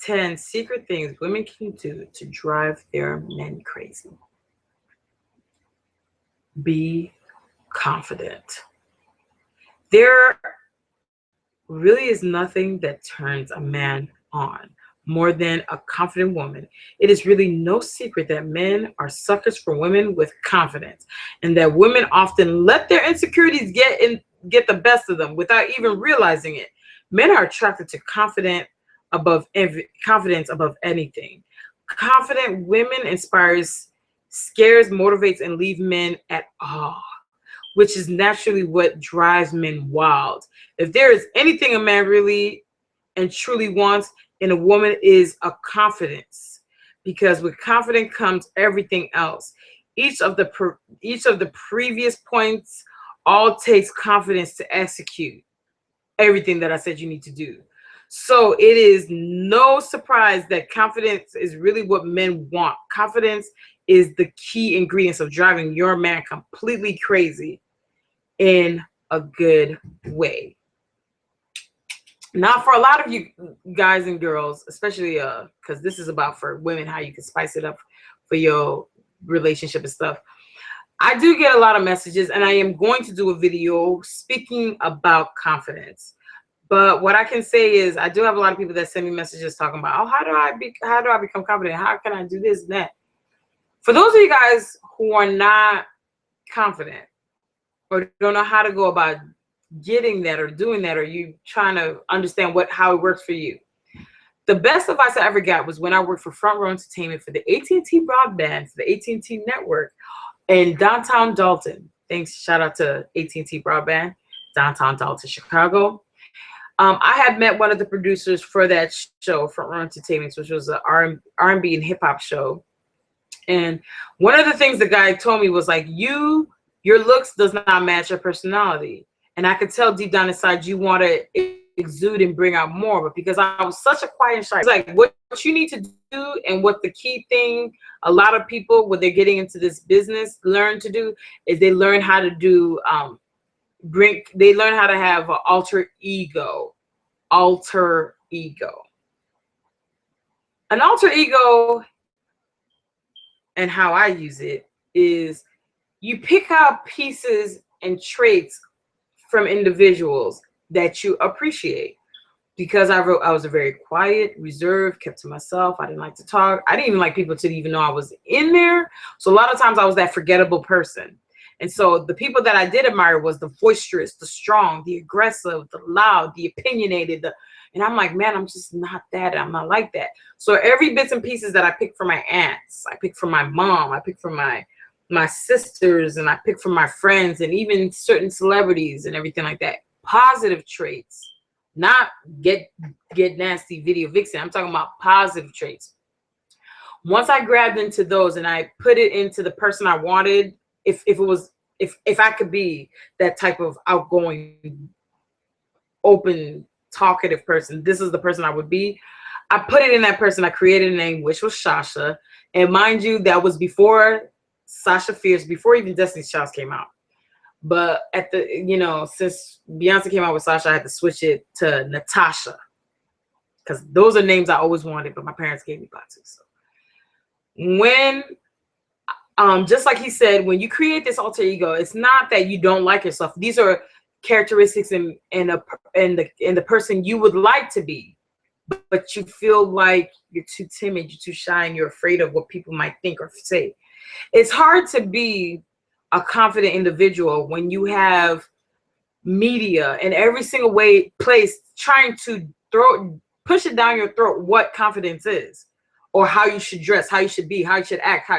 10 secret things women can do to drive their men crazy. Be confident. There really is nothing that turns a man on more than a confident woman. It is really no secret that men are suckers for women with confidence, and that women often let their insecurities get the best of them without even realizing it. Men are attracted to confidence above anything. Confident women inspires, scares, motivates, and leave men at awe, which is naturally what drives men wild. If there is anything a man really and truly wants in a woman is a confidence, because with confidence comes everything else. Each of the previous points all takes confidence to execute everything that I said you need to do. So it is no surprise that confidence is really what men want. Confidence is the key ingredients of driving your man completely crazy in a good way. Now, for a lot of you guys and girls, especially because this is about for women, how you can spice it up for your relationship and stuff. I do get a lot of messages, and I am going to do a video speaking about confidence. But what I can say is I do have a lot of people that send me messages talking about, oh, how do I become confident? How can I do this and that? For those of you guys who are not confident or don't know how to go about getting that or doing that, or you trying to understand how it works for you. The best advice I ever got was when I worked for Front Row Entertainment for the AT&T broadband, for the AT&T network in downtown Dalton. Thanks, shout out to AT&T broadband, downtown Dalton, Chicago. I had met one of the producers for that show, Front Row Entertainment, which was an R&B and hip hop show. And one of the things the guy told me was like, your looks does not match your personality. And I could tell deep down inside you want to exude and bring out more, but because I was such a quiet and shy, it's like what you need to do, and what the key thing a lot of people when they're getting into this business learn to do is they learn how to do they learn how to have an alter ego. An alter ego, and how I use it is you pick out pieces and traits from individuals that you appreciate. Because I was a very quiet, reserved, kept to myself. I didn't like to talk. I didn't even like people to even know I was in there. So a lot of times I was that forgettable person. And so the people that I did admire was the boisterous, the strong, the aggressive, the loud, the opinionated. And I'm like, man, I'm just not that. I'm not like that. So every bits and pieces that I picked from my aunts, I picked from my mom, I picked from my sisters, and I picked from my friends, and even certain celebrities and everything like that. Positive traits. Not get nasty video vixen. I'm talking about positive traits. Once I grabbed into those and I put it into the person I wanted, if I could be that type of outgoing, open, talkative person, this is the person I would be. I put it in that person. I created a name, which was Sasha. And mind you, that was before Sasha Fierce, before even Destiny's Child came out. But at the, since Beyonce came out with Sasha, I had to switch it to Natasha, because those are names I always wanted, but my parents gave me Patu. So when, just like he said, when you create this alter ego, it's not that you don't like yourself. These are characteristics in the person you would like to be, but you feel like you're too timid, you're too shy, and you're afraid of what people might think or say. It's hard to be a confident individual when you have media in every single place trying to push it down your throat what confidence is, or how you should dress, how you should be, how you should act.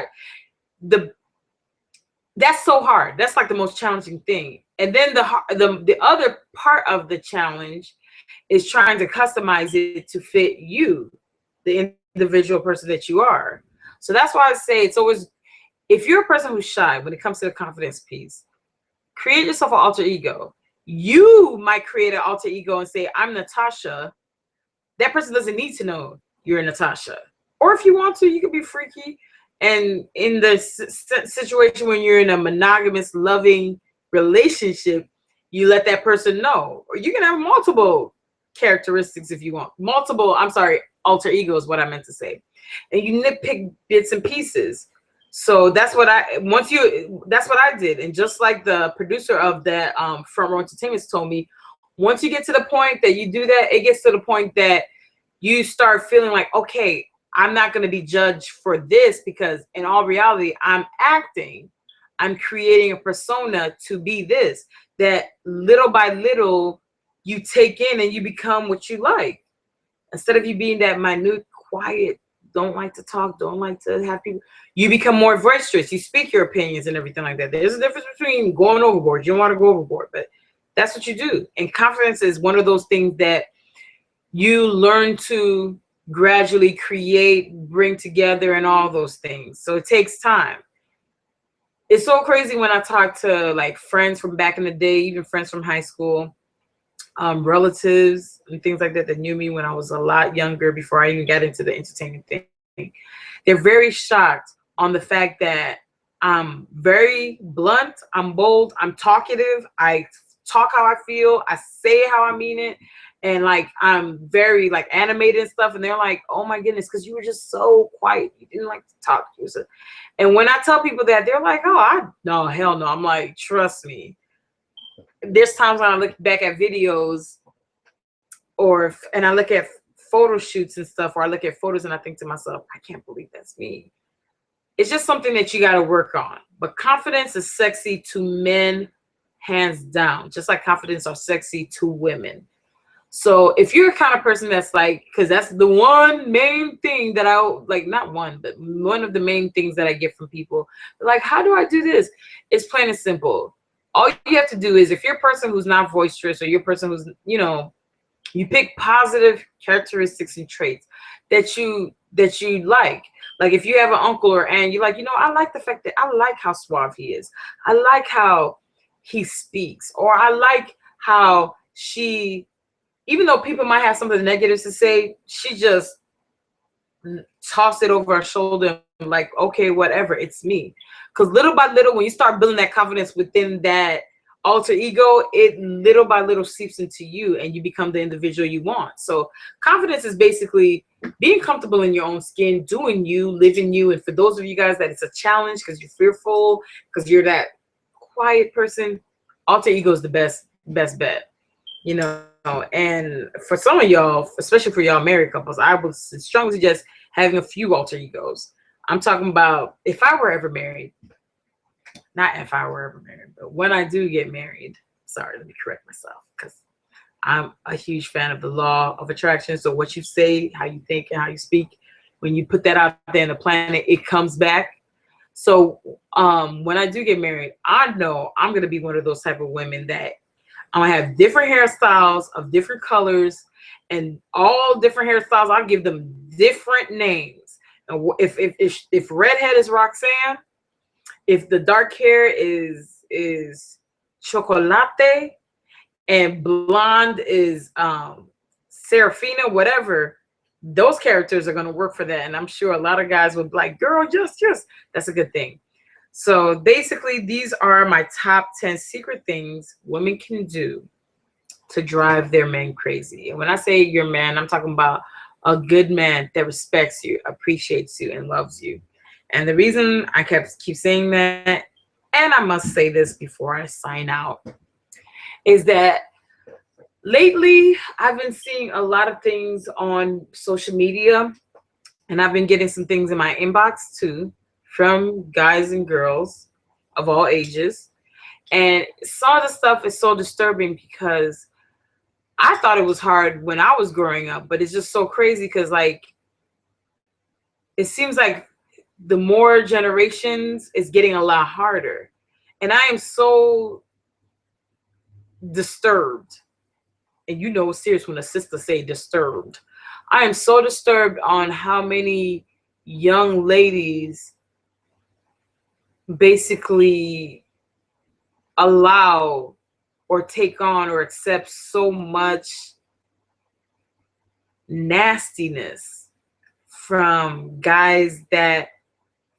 That's so hard. That's like the most challenging thing. And then the other part of the challenge is trying to customize it to fit you, the individual person that you are. So that's why I say it's always, if you're a person who's shy when it comes to the confidence piece, create yourself an alter ego. You might create an alter ego and say, I'm Natasha. That person doesn't need to know you're Natasha. Or if you want to, you can be freaky. And in the situation when you're in a monogamous, loving relationship, you let that person know. Or you can have multiple characteristics if you want. Alter ego is what I meant to say. And you nitpick bits and pieces. So that's what I did. And just like the producer of that Front Row Entertainment told me, once you get to the point that you do that, it gets to the point that you start feeling like, okay, I'm not going to be judged for this, because in all reality, I'm acting. I'm creating a persona to be this, that little by little you take in and you become what you like. Instead of you being that minute, quiet, don't like to talk, don't like to have people, you become more boisterous. You speak your opinions and everything like that. There's a difference between going overboard. You don't want to go overboard, but that's what you do. And confidence is one of those things that you learn to gradually create, bring together, and all those things. So it takes time. It's so crazy when I talk to like friends from back in the day, even friends from high school, relatives and things like that that knew me when I was a lot younger, before I even got into the entertainment thing. They're very shocked on the fact that I'm very blunt, I'm bold, I'm talkative, I talk how I feel, I say how I mean it, and like I'm very like animated and stuff. And they're like, oh my goodness, because you were just so quiet, you didn't like to talk. And when I tell people that, they're like, oh, no, hell no. I'm like, trust me. There's times when I look back at videos and I look at photo shoots and stuff, or I look at photos and I think to myself, I can't believe that's me. It's just something that you got to work on. But confidence is sexy to men hands down, just like confidence are sexy to women. So if you're a kind of person that's like, because that's the one main thing that I like, not one, but one of the main things that I get from people, like, how do I do this? It's plain and simple. All you have to do is, if you're a person who's not boisterous, or you're a person who's, you pick positive characteristics and traits that you like. Like if you have an uncle or aunt, you're like, I like the fact that I like how suave he is. I like how he speaks, or I like how she, even though people might have something negative to say, she just toss it over her shoulder and like, okay, whatever, it's me. Because little by little, when you start building that confidence within that alter ego, it little by little seeps into you and you become the individual you want. So confidence is basically being comfortable in your own skin, doing you, living you. And for those of you guys that it's a challenge because you're fearful, because you're that quiet person, alter ego is the best bet, And for some of y'all, especially for y'all married couples, I would strongly suggest having a few alter egos. I'm talking about if I were ever married, not if I were ever married, but when I do get married. Sorry, let me correct myself, because I'm a huge fan of the law of attraction. So what you say, how you think, and how you speak, when you put that out there in the planet, it comes back. So when I do get married, I know I'm going to be one of those type of women that I'm going to have different hairstyles of different colors, and all different hairstyles, I'll give them different names. And if redhead is Roxanne, if the dark hair is Chocolate, and blonde is Serafina, whatever, those characters are going to work for that. And I'm sure a lot of guys would be like, girl, just, that's a good thing. So basically, these are my top 10 secret things women can do to drive their men crazy. And when I say your man, I'm talking about a good man that respects you, appreciates you, and loves you. And the reason I keep saying that, and I must say this before I sign out, is that lately I've been seeing a lot of things on social media, and I've been getting some things in my inbox too, from guys and girls of all ages. And some of the stuff is so disturbing because I thought it was hard when I was growing up, but it's just so crazy because, like, it seems like the more generations is getting a lot harder. And I am so disturbed. And it's serious when a sister say disturbed. I am so disturbed on how many young ladies basically allow or take on or accept so much nastiness from guys that,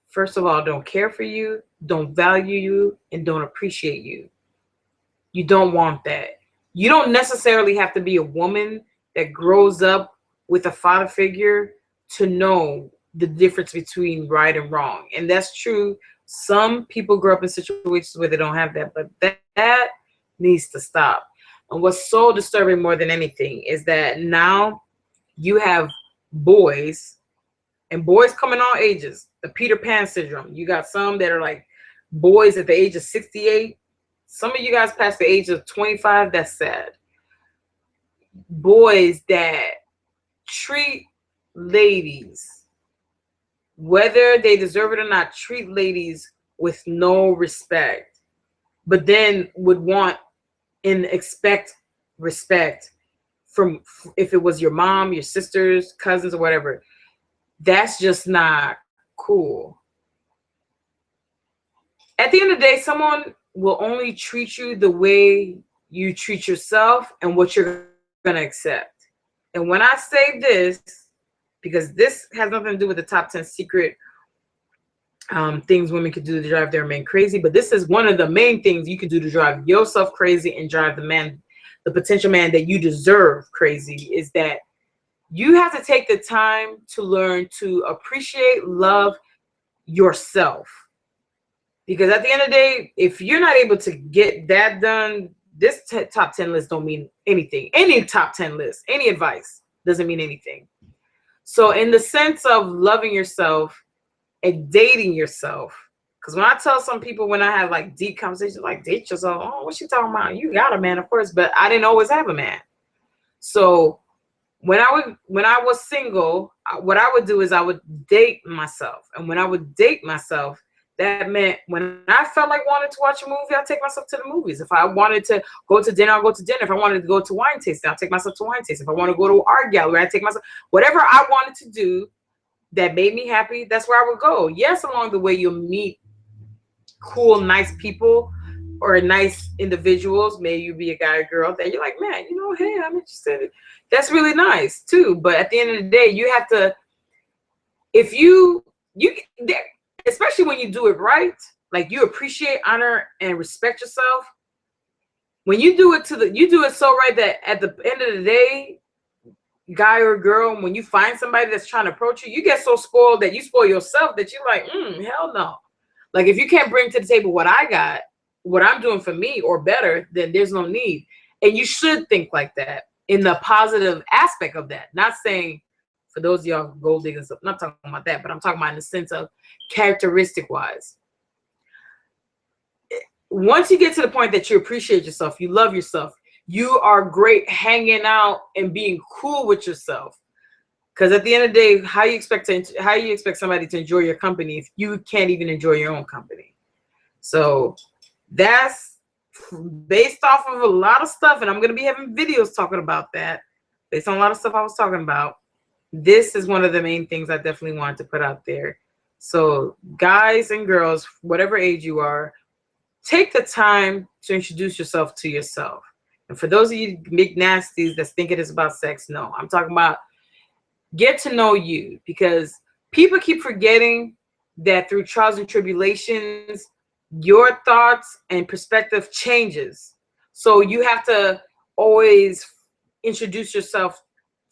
first of all, don't care for you, don't value you, and don't appreciate you. You don't want that. You don't necessarily have to be a woman that grows up with a father figure to know the difference between right and wrong. And that's true. Some people grow up in situations where they don't have that, but that needs to stop. And what's so disturbing more than anything is that now you have boys, and boys come in all ages, the Peter Pan syndrome. You got some that are like boys at the age of 68. Some of you guys past the age of 25, that's sad. Boys that treat ladies, whether they deserve it or not, treat ladies with no respect, but then would want and expect respect from, if it was your mom, your sisters, cousins, or whatever. That's just not cool. At the end of the day, someone will only treat you the way you treat yourself and what you're going to accept. And when I say this, because this has nothing to do with the top 10 secret things women could do to drive their men crazy, but this is one of the main things you can do to drive yourself crazy and drive the potential man that you deserve crazy, is that you have to take the time to learn to appreciate, love yourself. Because at the end of the day, if you're not able to get that done, this top 10 list don't mean anything. Any top 10 list, any advice doesn't mean anything. So in the sense of loving yourself and dating yourself, Because when I tell some people, when I have like deep conversations, like date yourself, oh, what's she talking about? You got a man, of course, but I didn't always have a man. So when I was single, what I would do is I would date myself. And when I would date myself, that meant when I felt like wanting to watch a movie, I'll take myself to the movies. If I wanted to go to dinner, I'll go to dinner. If I wanted to go to wine tasting, I'll take myself to wine tasting. If I want to go to an art gallery, I take myself. Whatever I wanted to do that made me happy, that's where I would go. Yes, along the way, you'll meet cool, nice people or nice individuals. Maybe you be a guy or girl that you're like, man, you know, hey, I'm interested. That's really nice too. But at the end of the day, you have to, if you especially when you do it right, like you appreciate, honor, and respect yourself. When you do it you do it so right that at the end of the day, guy or girl, when you find somebody that's trying to approach you, you get so spoiled that you spoil yourself that you're like, hell no. Like if you can't bring to the table what I got, what I'm doing for me or better, then there's no need. And you should think like that in the positive aspect of that. Not saying for those of y'all gold diggers, I'm not talking about that, but I'm talking about in the sense of characteristic wise. Once you get to the point that you appreciate yourself, you love yourself, you are great hanging out and being cool with yourself. Because at the end of the day, how you expect somebody to enjoy your company if you can't even enjoy your own company? So that's based off of a lot of stuff, and I'm going to be having videos talking about that based on a lot of stuff I was talking about. This is one of the main things I definitely wanted to put out there. So guys and girls, whatever age you are, take the time to introduce yourself to yourself. And for those of you big nasties that think it is about sex, no, I'm talking about get to know you, because people keep forgetting that through trials and tribulations, your thoughts and perspective changes. So you have to always introduce yourself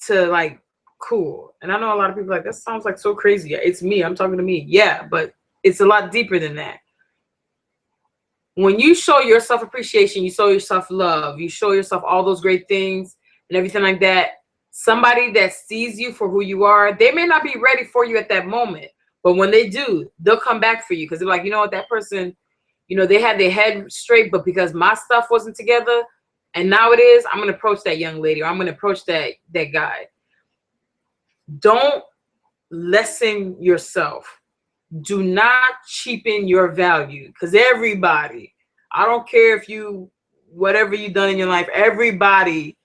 to like cool. And I know a lot of people like, that sounds like so crazy. It's me. I'm talking to me. Yeah, but it's a lot deeper than that. When you show your self-appreciation, you show yourself love, you show yourself all those great things and everything like that, somebody that sees you for who you are, they may not be ready for you at that moment. But when they do, they'll come back for you because they're like, you know what, that person, you know, they had their head straight, but because my stuff wasn't together and now it is, I'm going to approach that young lady or I'm going to approach that guy. Don't lessen yourself. Do not cheapen your value, because everybody, I don't care if you, whatever you've done in your life, everybody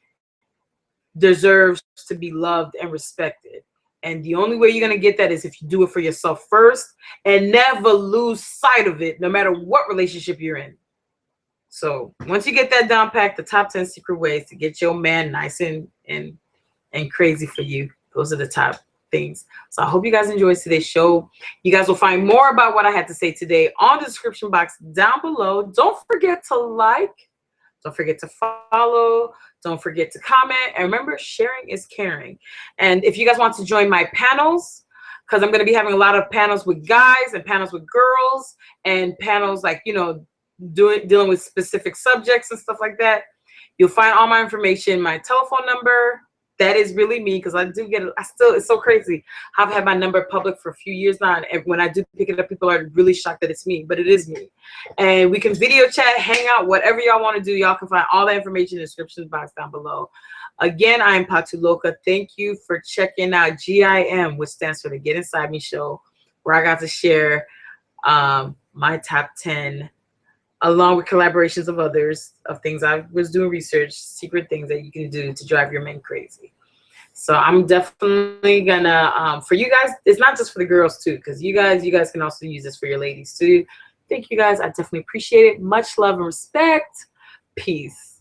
deserves to be loved and respected. And the only way you're going to get that is if you do it for yourself first and never lose sight of it, no matter what relationship you're in. So once you get that down packed, the top 10 secret ways to get your man nice and crazy for you, those are the top things. So I hope you guys enjoyed today's show. You guys will find more about what I had to say today on the description box down below. Don't forget to like, don't forget to follow, don't forget to comment, and remember, sharing is caring. And if you guys want to join my panels, because I'm going to be having a lot of panels with guys and panels with girls and panels like, you know, dealing with specific subjects and stuff like that, you'll find all my information, my telephone number. That is really me, because I do get it. It's so crazy. I've had my number public for a few years now, and when I do pick it up, people are really shocked that it's me, but it is me. And we can video chat, hang out, whatever y'all want to do. Y'all can find all that information in the description box down below. Again, I am Patu Loca. Thank you for checking out G.I.M, which stands for the Get Inside Me show, where I got to share my top 10, along with collaborations of others, of things I was doing research, secret things that you can do to drive your men crazy. So I'm definitely gonna, for you guys, it's not just for the girls too, because you guys can also use this for your ladies too. Thank you guys. I definitely appreciate it. Much love and respect. Peace.